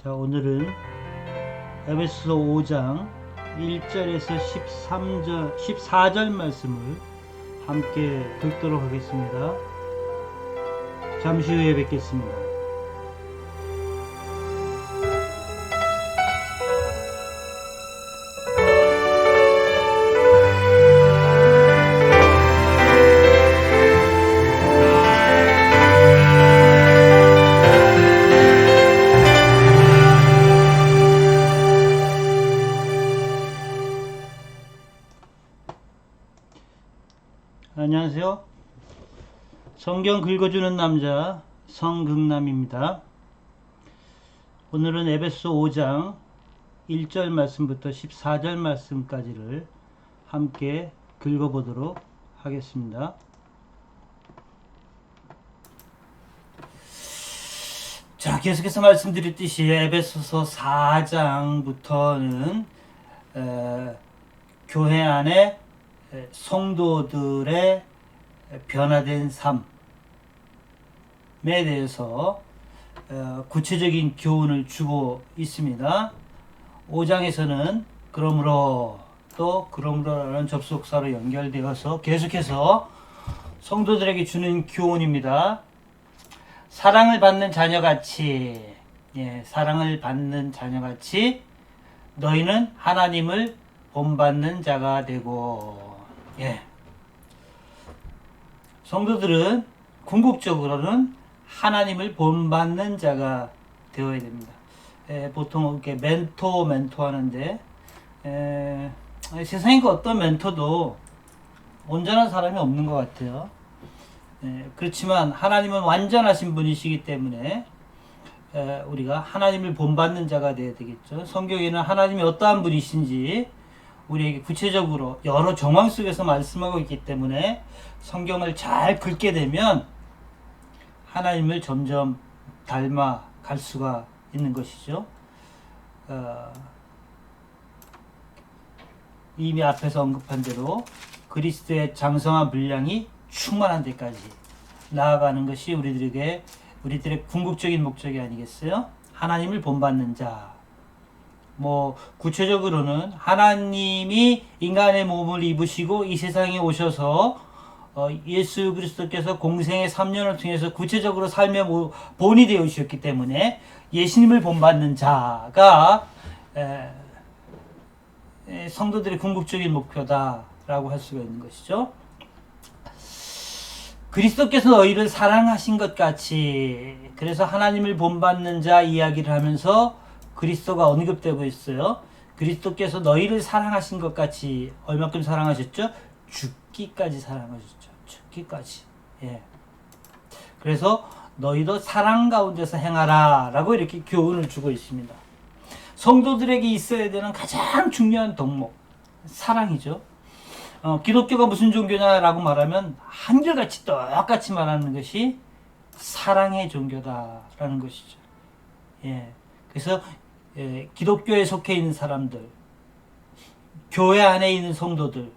자, 오늘은 에베소서 5장 1절에서 14절 말씀을 함께 듣도록 하겠습니다. 잠시 후에 뵙겠습니다. 안녕하세요. 성경 긁어주는 남자 성극남입니다. 오늘은 에베소 5장 1절 말씀부터 14절 말씀까지를 함께 긁어보도록 하겠습니다. 자, 계속해서 말씀드렸듯이 에베소서 4장부터는 교회 안에 성도들의 변화된 삶에 대해서 구체적인 교훈을 주고 있습니다. 5장에서는 그러므로 또 그러므로라는 접속사로 연결되어서 계속해서 성도들에게 주는 교훈입니다. 사랑을 받는 자녀같이, 사랑을 받는 자녀같이 너희는 하나님을 본받는 자가 되고, 성도들은 궁극적으로는 하나님을 본받는 자가 되어야 됩니다. 보통 이렇게 멘토 하는데, 세상에 어떤 멘토도 온전한 사람이 없는 것 같아요. 그렇지만 하나님은 완전하신 분이시기 때문에 우리가 하나님을 본받는 자가 되어야 되겠죠. 성경에는 하나님이 어떠한 분이신지 우리에게 구체적으로 여러 정황 속에서 말씀하고 있기 때문에 성경을 잘 긁게 되면 하나님을 점점 닮아 갈 수가 있는 것이죠. 이미 앞에서 언급한 대로 그리스도의 장성한 분량이 충만한 데까지 나아가는 것이 우리들의 궁극적인 목적이 아니겠어요? 하나님을 본받는 자. 구체적으로는 하나님이 인간의 몸을 입으시고 이 세상에 오셔서 예수 그리스도께서 공생의 3년을 통해서 구체적으로 삶의 본이 되어주셨기 때문에 예수님을 본받는 자가 성도들의 궁극적인 목표다라고 할 수가 있는 것이죠. 그리스도께서 너희를 사랑하신 것 같이, 그래서 하나님을 본받는 자 이야기를 하면서 그리스도가 언급되고 있어요. 그리스도께서 너희를 사랑하신 것 같이 얼마큼 사랑하셨죠? 죽기까지 사랑하셨죠. 죽기까지. 그래서 너희도 사랑 가운데서 행하라 라고 이렇게 교훈을 주고 있습니다. 성도들에게 있어야 되는 가장 중요한 덕목, 사랑이죠. 기독교가 무슨 종교냐라고 말하면 한결같이 똑같이 말하는 것이 사랑의 종교다라는 것이죠. 그래서 기독교에 속해 있는 사람들, 교회 안에 있는 성도들은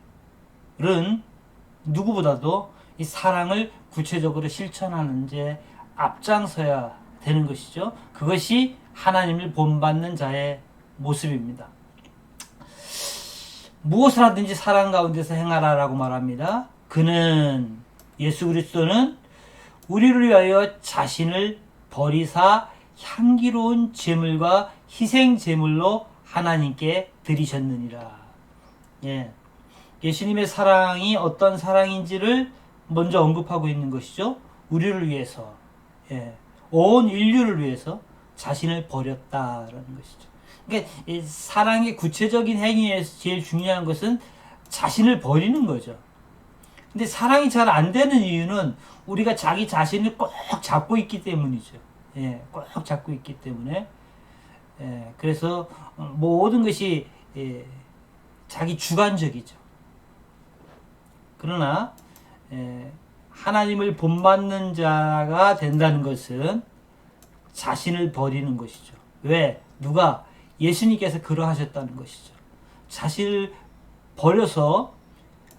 누구보다도 이 사랑을 구체적으로 실천하는 데 앞장서야 되는 것이죠. 그것이 하나님을 본받는 자의 모습입니다. 무엇을 하든지 사랑 가운데서 행하라 라고 말합니다. 그는, 예수 그리스도는 우리를 위하여 자신을 버리사 향기로운 제물과 희생 제물로 하나님께 드리셨느니라. 예수님의 사랑이 어떤 사랑인지를 먼저 언급하고 있는 것이죠. 우리를 위해서, 온 인류를 위해서 자신을 버렸다라는 것이죠. 그러니까 이 사랑의 구체적인 행위에서 제일 중요한 것은 자신을 버리는 거죠. 근데 사랑이 잘 안 되는 이유는 우리가 자기 자신을 꼭 잡고 있기 때문이죠. 꼭 잡고 있기 때문에. 그래서 모든 것이 자기 주관적이죠. 그러나 하나님을 본받는 자가 된다는 것은 자신을 버리는 것이죠. 왜? 누가? 예수님께서 그러하셨다는 것이죠. 자신을 버려서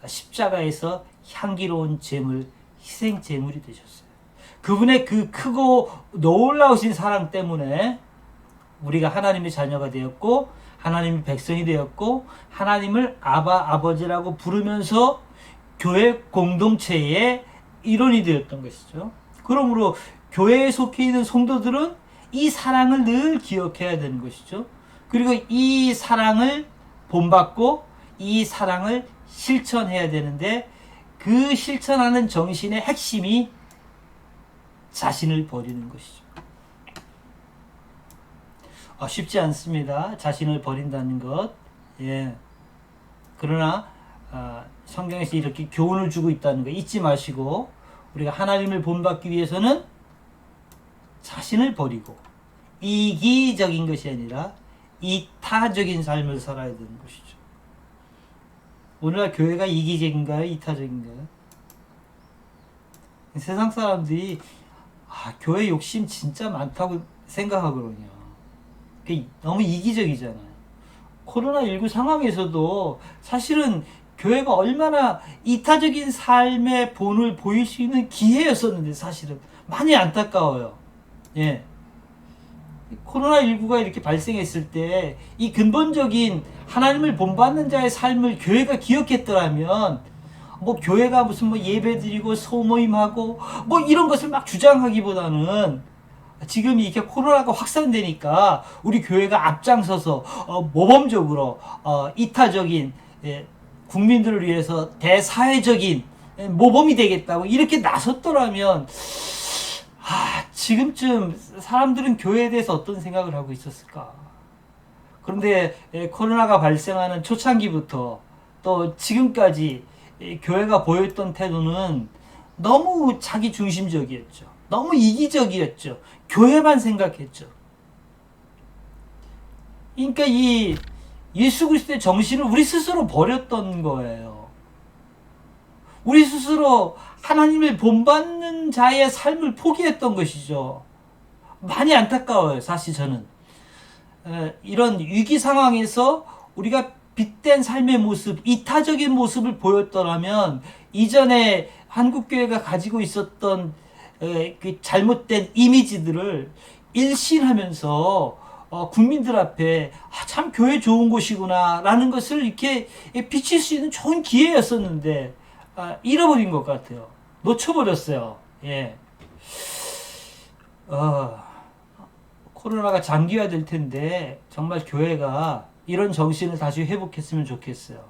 십자가에서 향기로운 제물, 희생 제물이 되셨어요. 그분의 그 크고 놀라우신 사랑 때문에 우리가 하나님의 자녀가 되었고 하나님의 백성이 되었고 하나님을 아바 아버지라고 부르면서 교회 공동체의 일원이 되었던 것이죠. 그러므로 교회에 속해 있는 성도들은 이 사랑을 늘 기억해야 되는 것이죠. 그리고 이 사랑을 본받고 이 사랑을 실천해야 되는데 그 실천하는 정신의 핵심이 자신을 버리는 것이죠. 쉽지 않습니다. 자신을 버린다는 것. 예. 그러나 성경에서 이렇게 교훈을 주고 있다는 거 잊지 마시고 우리가 하나님을 본받기 위해서는 자신을 버리고 이기적인 것이 아니라 이타적인 삶을 살아야 되는 것이죠. 오늘날 교회가 이기적인가요? 이타적인가요? 세상 사람들이 교회 욕심 진짜 많다고 생각하거든요. 너무 이기적이잖아요. 코로나19 상황에서도 사실은 교회가 얼마나 이타적인 삶의 본을 보일 수 있는 기회였었는데 사실은 많이 안타까워요. 예. 코로나19가 이렇게 발생했을 때 이 근본적인 하나님을 본받는 자의 삶을 교회가 기억했더라면 교회가 무슨 예배드리고 소모임하고 이런 것을 막 주장하기보다는 지금 이렇게 코로나가 확산되니까 우리 교회가 앞장서서 모범적으로 이타적인 국민들을 위해서 대사회적인 모범이 되겠다고 이렇게 나섰더라면 지금쯤 사람들은 교회에 대해서 어떤 생각을 하고 있었을까? 그런데 코로나가 발생하는 초창기부터 또 지금까지 교회가 보였던 태도는 너무 자기 중심적이었죠. 너무 이기적이었죠. 교회만 생각했죠. 그러니까 이 예수 그리스도의 정신을 우리 스스로 버렸던 거예요. 우리 스스로 하나님을 본받는 자의 삶을 포기했던 것이죠. 많이 안타까워요. 사실 저는 이런 위기 상황에서 우리가 빗댄 삶의 모습, 이타적인 모습을 보였더라면 이전에 한국교회가 가지고 있었던 그 잘못된 이미지들을 일신하면서 국민들 앞에 참 교회 좋은 곳이구나 라는 것을 이렇게 비칠 수 있는 좋은 기회였었는데 잃어버린 것 같아요. 놓쳐버렸어요. 예. 코로나가 장기화될 텐데 정말 교회가 이런 정신을 다시 회복했으면 좋겠어요.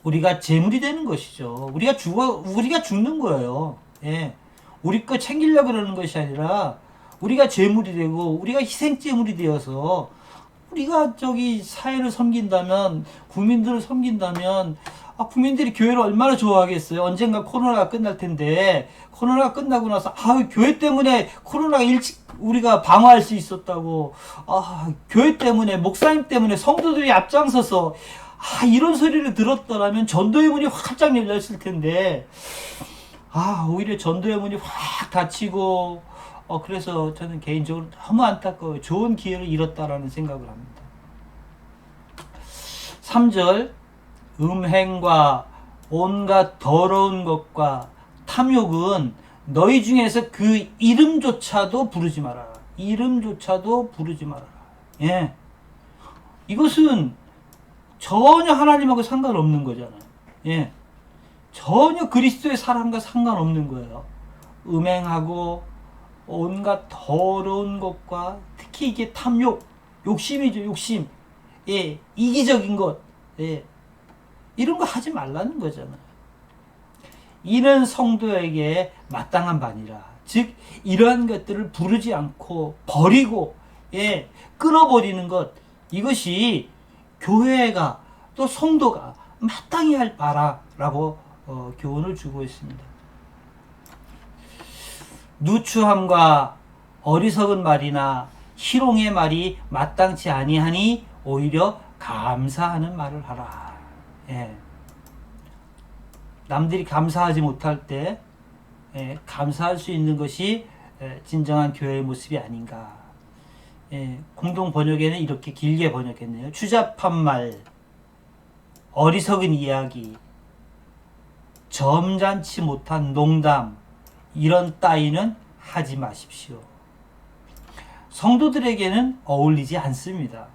우리가 재물이 되는 것이죠. 우리가 죽는 거예요. 예. 우리 거 챙기려고 그러는 것이 아니라 우리가 재물이 되고 우리가 희생제물이 되어서 우리가 사회를 섬긴다면 국민들을 섬긴다면 국민들이 교회를 얼마나 좋아하겠어요. 언젠가 코로나가 끝날 텐데 코로나가 끝나고 나서 교회 때문에 코로나가 일찍 우리가 방어할 수 있었다고 교회 때문에 목사님 때문에 성도들이 앞장서서 이런 소리를 들었더라면 전도의 문이 활짝 열렸을 텐데 오히려 전도의 문이 확 닫히고 그래서 저는 개인적으로 너무 안타까워요. 좋은 기회를 잃었다라는 생각을 합니다. 3절 음행과 온갖 더러운 것과 탐욕은 너희 중에서 그 이름조차도 부르지 말아라. 이름조차도 부르지 말아라. 예. 이것은 전혀 하나님하고 상관없는 거잖아요. 예. 전혀 그리스도의 사랑과 상관없는 거예요. 음행하고 온갖 더러운 것과 특히 이게 탐욕, 욕심이죠. 욕심. 예. 이기적인 것. 예. 이런 거 하지 말라는 거잖아요. 이는 성도에게 마땅한 바니라. 즉 이러한 것들을 부르지 않고 버리고 끊어버리는 것, 이것이 교회가 또 성도가 마땅히 할 바라라고 교훈을 주고 있습니다. 누추함과 어리석은 말이나 희롱의 말이 마땅치 아니하니 오히려 감사하는 말을 하라. 남들이 감사하지 못할 때 감사할 수 있는 것이 진정한 교회의 모습이 아닌가. 공동 번역에는 이렇게 길게 번역했네요. 추잡한 말, 어리석은 이야기, 점잖지 못한 농담, 이런 따위는 하지 마십시오. 성도들에게는 어울리지 않습니다.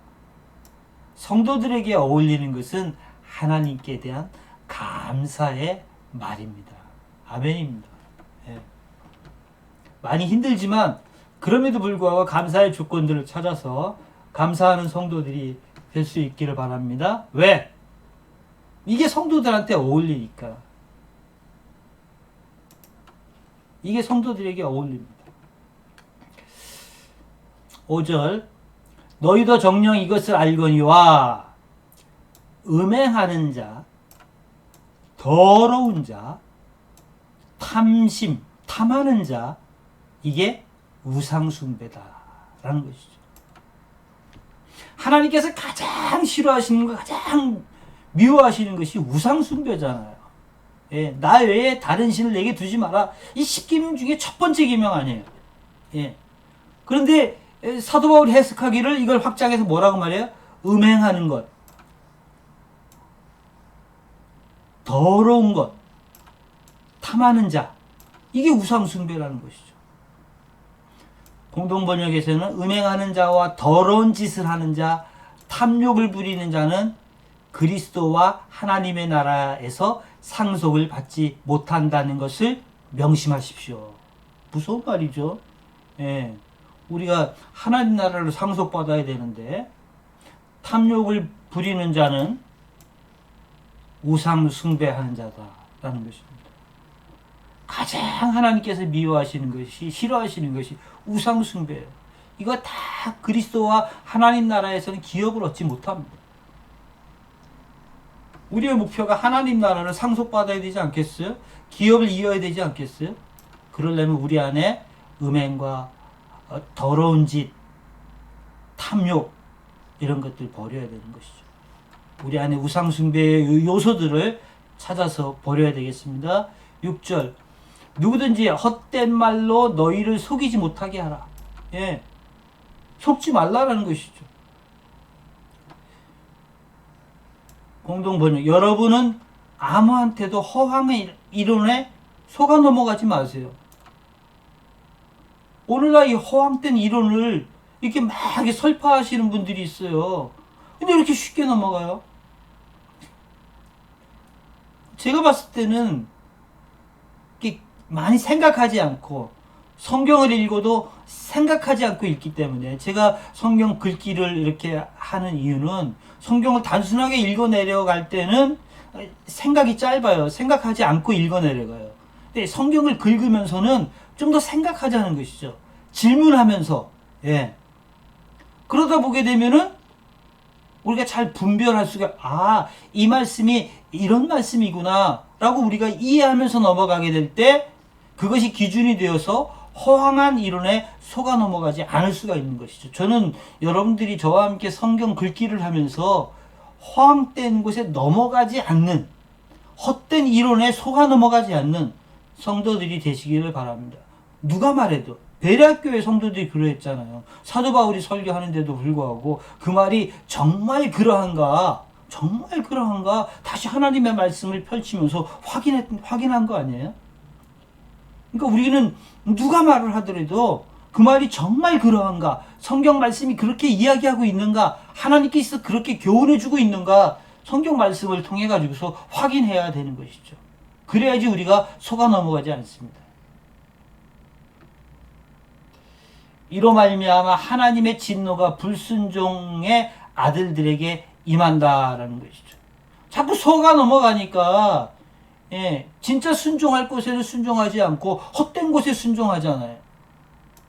성도들에게 어울리는 것은 하나님께 대한 감사의 말입니다. 아멘입니다. 예. 많이 힘들지만 그럼에도 불구하고 감사의 조건들을 찾아서 감사하는 성도들이 될 수 있기를 바랍니다. 왜? 이게 성도들한테 어울리니까. 이게 성도들에게 어울립니다. 5절 너희도 정녕 이것을 알거니와 음행하는 자, 더러운 자, 탐심, 탐하는 자, 이게 우상숭배다라는 것이죠. 하나님께서 가장 싫어하시는 것, 가장 미워하시는 것이 우상숭배잖아요. 예, 나 외에 다른 신을 내게 두지 마라. 이 10계명 중에 첫 번째 계명 아니에요. 예. 그런데 사도 바울이 해석하기를 이걸 확장해서 뭐라고 말해요? 음행하는 것, 더러운 것, 탐하는 자, 이게 우상숭배라는 것이죠. 공동번역에서는 음행하는 자와 더러운 짓을 하는 자, 탐욕을 부리는 자는 그리스도와 하나님의 나라에서 상속을 받지 못한다는 것을 명심하십시오. 무서운 말이죠. 예. 우리가 하나님 나라를 상속받아야 되는데 탐욕을 부리는 자는 우상 숭배하는 자다라는 것입니다. 가장 하나님께서 미워하시는 것이, 싫어하시는 것이 우상 숭배예요. 이거 다 그리스도와 하나님 나라에서는 기업을 얻지 못합니다. 우리의 목표가 하나님 나라를 상속받아야 되지 않겠어요? 기업을 이어야 되지 않겠어요? 그러려면 우리 안에 음행과 더러운 짓, 탐욕 이런 것들 버려야 되는 것이죠. 우리 안에 우상숭배의 요소들을 찾아서 버려야 되겠습니다. 6절 누구든지 헛된 말로 너희를 속이지 못하게 하라. 예, 속지 말라라는 것이죠. 공동번역 여러분은 아무한테도 허황의 이론에 속아 넘어가지 마세요. 오늘날 이 허황된 이론을 이렇게 막 설파하시는 분들이 있어요. 근데 이렇게 쉽게 넘어가요? 제가 봤을 때는 이렇게 많이 생각하지 않고 성경을 읽어도 생각하지 않고 읽기 때문에 제가 성경 긁기를 이렇게 하는 이유는 성경을 단순하게 읽어 내려갈 때는 생각이 짧아요. 생각하지 않고 읽어 내려가요. 근데 성경을 긁으면서는 좀 더 생각하자는 것이죠. 질문하면서, 예. 그러다 보게 되면은 우리가 잘 분별할 수가, 이 말씀이 이런 말씀이구나 라고 우리가 이해하면서 넘어가게 될 때 그것이 기준이 되어서 허황한 이론에 속아 넘어가지 않을 수가 있는 것이죠. 저는 여러분들이 저와 함께 성경 긁기를 하면서 허황된 곳에 넘어가지 않는, 헛된 이론에 속아 넘어가지 않는 성도들이 되시기를 바랍니다. 누가 말해도 베레아교회 성도들이 그러했잖아요. 사도 바울이 설교하는데도 불구하고 그 말이 정말 그러한가 다시 하나님의 말씀을 펼치면서 확인한 거 아니에요? 그러니까 우리는 누가 말을 하더라도 그 말이 정말 그러한가, 성경 말씀이 그렇게 이야기하고 있는가, 하나님께서 그렇게 교훈해주고 있는가, 성경 말씀을 통해 가지고서 확인해야 되는 것이죠. 그래야지 우리가 속아 넘어가지 않습니다. 이로 말미암아 하나님의 진노가 불순종의 아들들에게 임한다라는 것이죠. 자꾸 속아 넘어가니까, 예, 진짜 순종할 곳에는 순종하지 않고 헛된 곳에 순종하잖아요.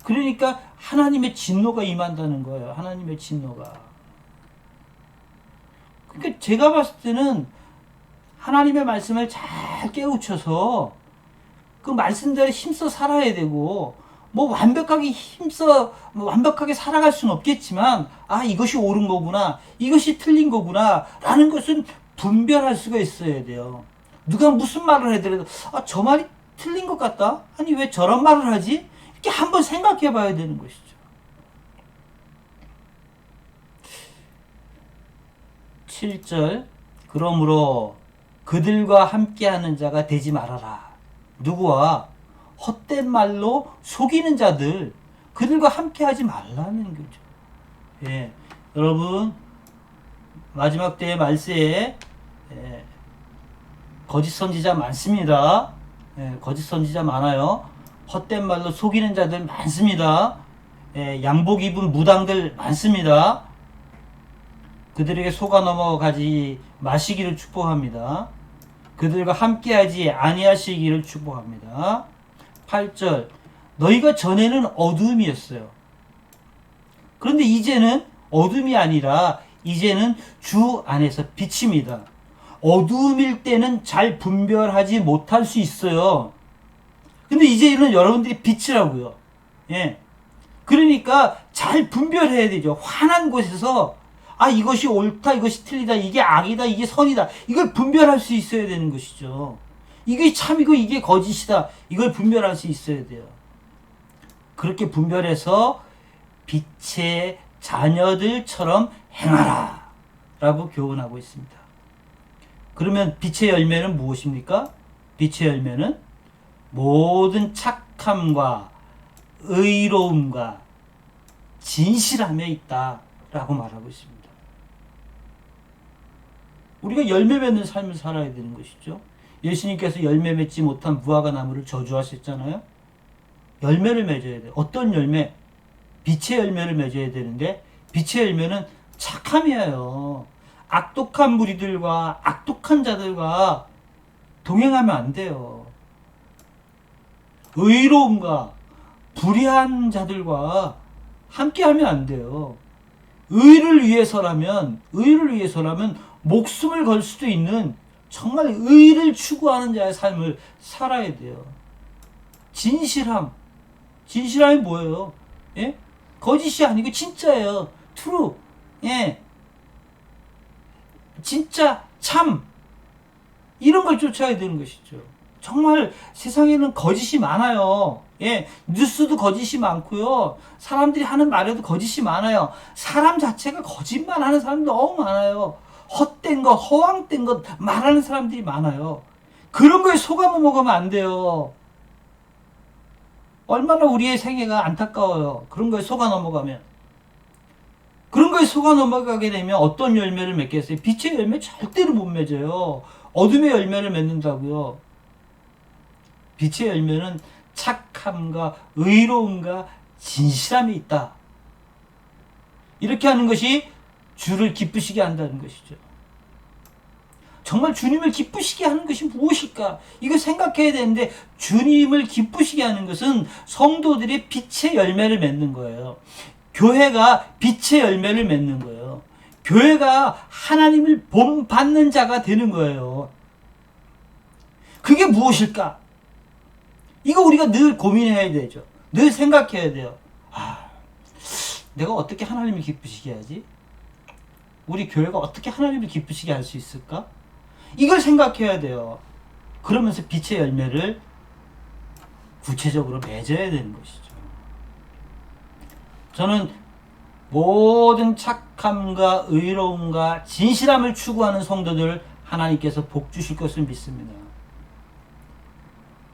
그러니까 하나님의 진노가 임한다는 거예요. 하나님의 진노가. 그러니까 제가 봤을 때는 하나님의 말씀을 잘 깨우쳐서 그 말씀대로 힘써 살아야 되고, 완벽하게 살아갈 수는 없겠지만, 이것이 옳은 거구나, 이것이 틀린 거구나, 라는 것은 분별할 수가 있어야 돼요. 누가 무슨 말을 하더라도, 저 말이 틀린 것 같다? 아니, 왜 저런 말을 하지? 이렇게 한번 생각해 봐야 되는 것이죠. (7절) 그러므로 그들과 함께하는 자가 되지 말아라. 누구와? 헛된 말로 속이는 자들, 그들과 함께 하지 말라는 거죠. 예. 여러분, 마지막 때의 말세에 거짓 선지자 많습니다. 거짓 선지자 많아요. 헛된 말로 속이는 자들 많습니다. 양복 입은 무당들 많습니다. 그들에게 속아 넘어가지 마시기를 축복합니다. 그들과 함께하지 아니하시기를 축복합니다. 8절, 너희가 전에는 어두움이었어요. 그런데 이제는 어둠이 아니라 이제는 주 안에서 빛입니다. 어두움일 때는 잘 분별하지 못할 수 있어요. 근데 이제는 여러분들이 빛이라고요. 예. 그러니까 잘 분별해야 되죠. 환한 곳에서 이것이 옳다, 이것이 틀리다, 이게 악이다, 이게 선이다. 이걸 분별할 수 있어야 되는 것이죠. 이게 참이고 이게 거짓이다. 이걸 분별할 수 있어야 돼요. 그렇게 분별해서 빛의 자녀들처럼 행하라 라고 교훈하고 있습니다. 그러면 빛의 열매는 무엇입니까? 빛의 열매는 모든 착함과 의로움과 진실함에 있다 라고 말하고 있습니다. 우리가 열매 맺는 삶을 살아야 되는 것이죠. 예수님께서 열매 맺지 못한 무화과 나무를 저주하셨잖아요. 열매를 맺어야 돼요. 어떤 열매? 빛의 열매를 맺어야 되는데 빛의 열매는 착함이에요. 악독한 무리들과 악독한 자들과 동행하면 안 돼요. 의로움과 불의한 자들과 함께하면 안 돼요. 의를 위해서라면 목숨을 걸 수도 있는 정말 의를 추구하는 자의 삶을 살아야 돼요. 진실함이 뭐예요? 예? 거짓이 아니고 진짜예요. true. 예. 진짜, 참. 이런 걸 쫓아야 되는 것이죠. 정말 세상에는 거짓이 많아요. 예. 뉴스도 거짓이 많고요. 사람들이 하는 말에도 거짓이 많아요. 사람 자체가 거짓말 하는 사람이 너무 많아요. 헛된 것, 허황된 것 말하는 사람들이 많아요. 그런 거에 속아 넘어가면 안 돼요. 얼마나 우리의 생애가 안타까워요. 그런 거에 속아 넘어가면. 그런 거에 속아 넘어가게 되면 어떤 열매를 맺겠어요? 빛의 열매 절대로 못 맺어요. 어둠의 열매를 맺는다고요. 빛의 열매는 착함과 의로움과 진실함이 있다. 이렇게 하는 것이 주를 기쁘시게 한다는 것이죠. 정말 주님을 기쁘시게 하는 것이 무엇일까? 이거 생각해야 되는데 주님을 기쁘시게 하는 것은 성도들이 빛의 열매를 맺는 거예요. 교회가 빛의 열매를 맺는 거예요. 교회가 하나님을 본받는 자가 되는 거예요. 그게 무엇일까? 이거 우리가 늘 고민해야 되죠. 늘 생각해야 돼요. 내가 어떻게 하나님을 기쁘시게 하지? 우리 교회가 어떻게 하나님을 기쁘시게 할 수 있을까? 이걸 생각해야 돼요. 그러면서 빛의 열매를 구체적으로 맺어야 되는 것이죠. 저는 모든 착함과 의로움과 진실함을 추구하는 성도들 하나님께서 복 주실 것을 믿습니다.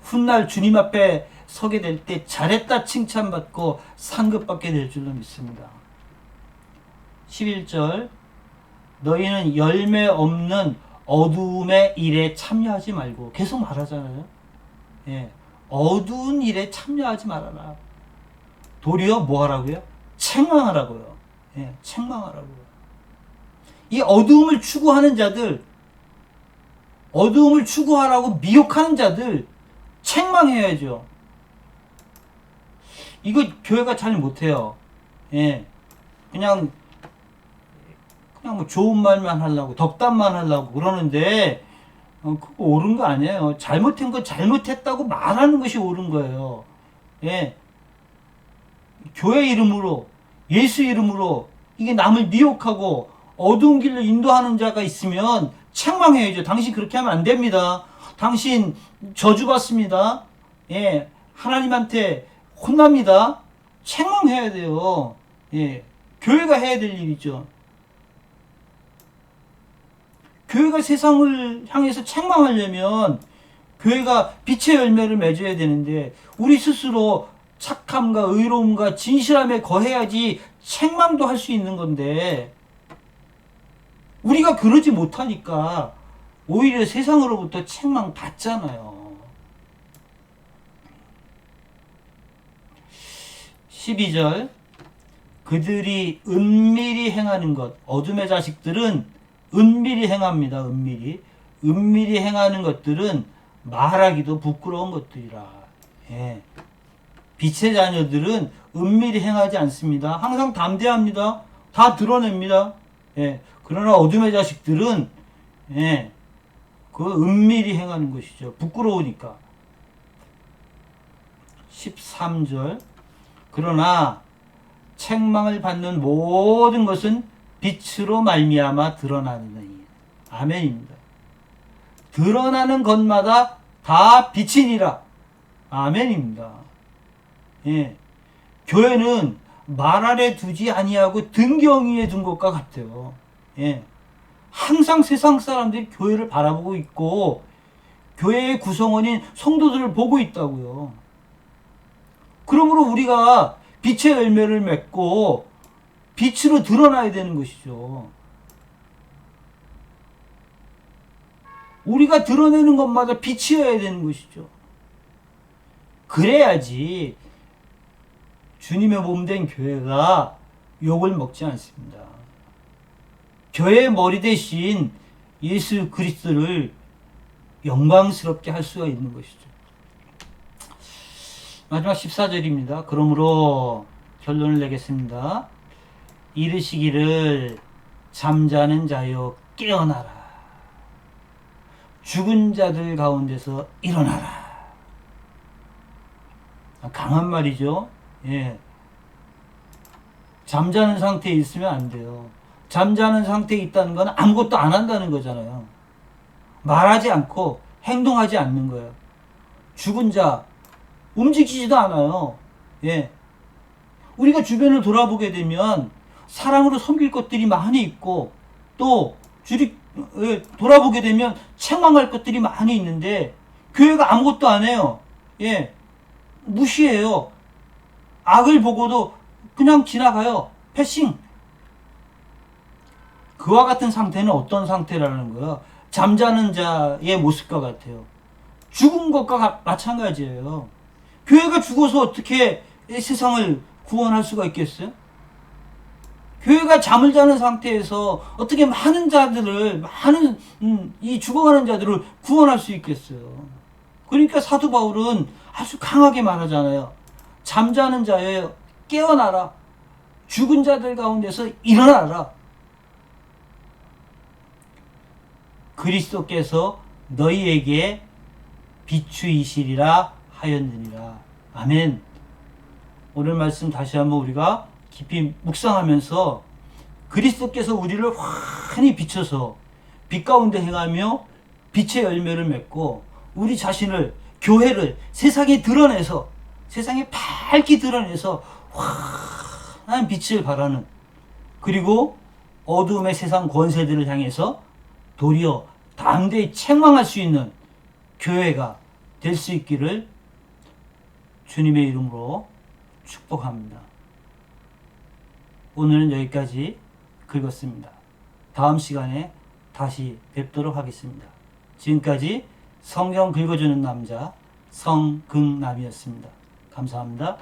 훗날 주님 앞에 서게 될 때 잘했다 칭찬받고 상급받게 될 줄로 믿습니다. 11절, 너희는 열매 없는 어두움의 일에 참여하지 말고, 계속 말하잖아요. 예, 어두운 일에 참여하지 말아라. 도리어 뭐 하라고요? 책망하라고요. 예, 책망하라고요. 이 어두움을 추구하는 자들, 어두움을 추구하라고 미혹하는 자들 책망해야죠. 이거 교회가 잘 못해요. 예, 그냥 뭐 좋은 말만 하려고, 덕담만 하려고 그러는데, 그거 옳은 거 아니에요. 잘못한 거 잘못했다고 말하는 것이 옳은 거예요. 예. 교회 이름으로, 예수 이름으로, 이게 남을 미혹하고, 어두운 길로 인도하는 자가 있으면 책망해야죠. 당신 그렇게 하면 안 됩니다. 당신 저주받습니다. 예. 하나님한테 혼납니다. 책망해야 돼요. 예. 교회가 해야 될 일이죠. 교회가 세상을 향해서 책망하려면 교회가 빛의 열매를 맺어야 되는데 우리 스스로 착함과 의로움과 진실함에 거해야지 책망도 할 수 있는 건데 우리가 그러지 못하니까 오히려 세상으로부터 책망 받잖아요. 12절 그들이 은밀히 행하는 것 어둠의 자식들은 은밀히 행합니다. 은밀히 행하는 것들은 말하기도 부끄러운 것들이라. 예. 빛의 자녀들은 은밀히 행하지 않습니다. 항상 담대합니다. 다 드러냅니다. 예. 그러나 어둠의 자식들은 예. 그 은밀히 행하는 것이죠. 부끄러우니까. 13절 그러나 책망을 받는 모든 것은 빛으로 말미암아 드러나느니. 아멘입니다. 드러나는 것마다 다 빛이니라. 아멘입니다. 예. 교회는 말 아래 두지 아니하고 등경 위에 둔 것과 같아요. 예. 항상 세상 사람들이 교회를 바라보고 있고 교회의 구성원인 성도들을 보고 있다고요. 그러므로 우리가 빛의 열매를 맺고 빛으로 드러나야 되는 것이죠. 우리가 드러내는 것마다 빛이어야 되는 것이죠. 그래야지 주님의 몸된 교회가 욕을 먹지 않습니다. 교회의 머리 대신 예수 그리스도를 영광스럽게 할 수가 있는 것이죠. 마지막 14절입니다. 그러므로 결론을 내겠습니다. 이르시기를 잠자는 자여 깨어나라. 죽은 자들 가운데서 일어나라. 강한 말이죠. 예. 잠자는 상태에 있으면 안 돼요. 잠자는 상태에 있다는 건 아무것도 안 한다는 거잖아요. 말하지 않고 행동하지 않는 거예요. 죽은 자, 움직이지도 않아요. 예. 우리가 주변을 돌아보게 되면 사랑으로 섬길 것들이 많이 있고 또 돌아보게 되면 책망할 것들이 많이 있는데 교회가 아무것도 안 해요. 예. 무시해요. 악을 보고도 그냥 지나가요. 패싱. 그와 같은 상태는 어떤 상태라는 거예요? 잠자는 자의 모습과 같아요. 죽은 것과 마찬가지예요. 교회가 죽어서 어떻게 세상을 구원할 수가 있겠어요? 교회가 잠을 자는 상태에서 어떻게 많은 자들을, 이 죽어가는 자들을 구원할 수 있겠어요? 그러니까 사도 바울은 아주 강하게 말하잖아요. 잠자는 자여 깨어나라. 죽은 자들 가운데서 일어나라. 그리스도께서 너희에게 비추이시리라 하였느니라. 아멘. 오늘 말씀 다시 한번 우리가 깊이 묵상하면서 그리스도께서 우리를 환히 비춰서 빛 가운데 행하며 빛의 열매를 맺고 우리 자신을 교회를 세상에 드러내서 세상에 밝게 드러내서 환한 빛을 발하는 그리고 어두움의 세상 권세들을 향해서 도리어 담대히 책망할 수 있는 교회가 될 수 있기를 주님의 이름으로 축복합니다. 오늘은 여기까지 긁었습니다. 다음 시간에 다시 뵙도록 하겠습니다. 지금까지 성경 긁어주는 남자 성긍남이었습니다. 감사합니다.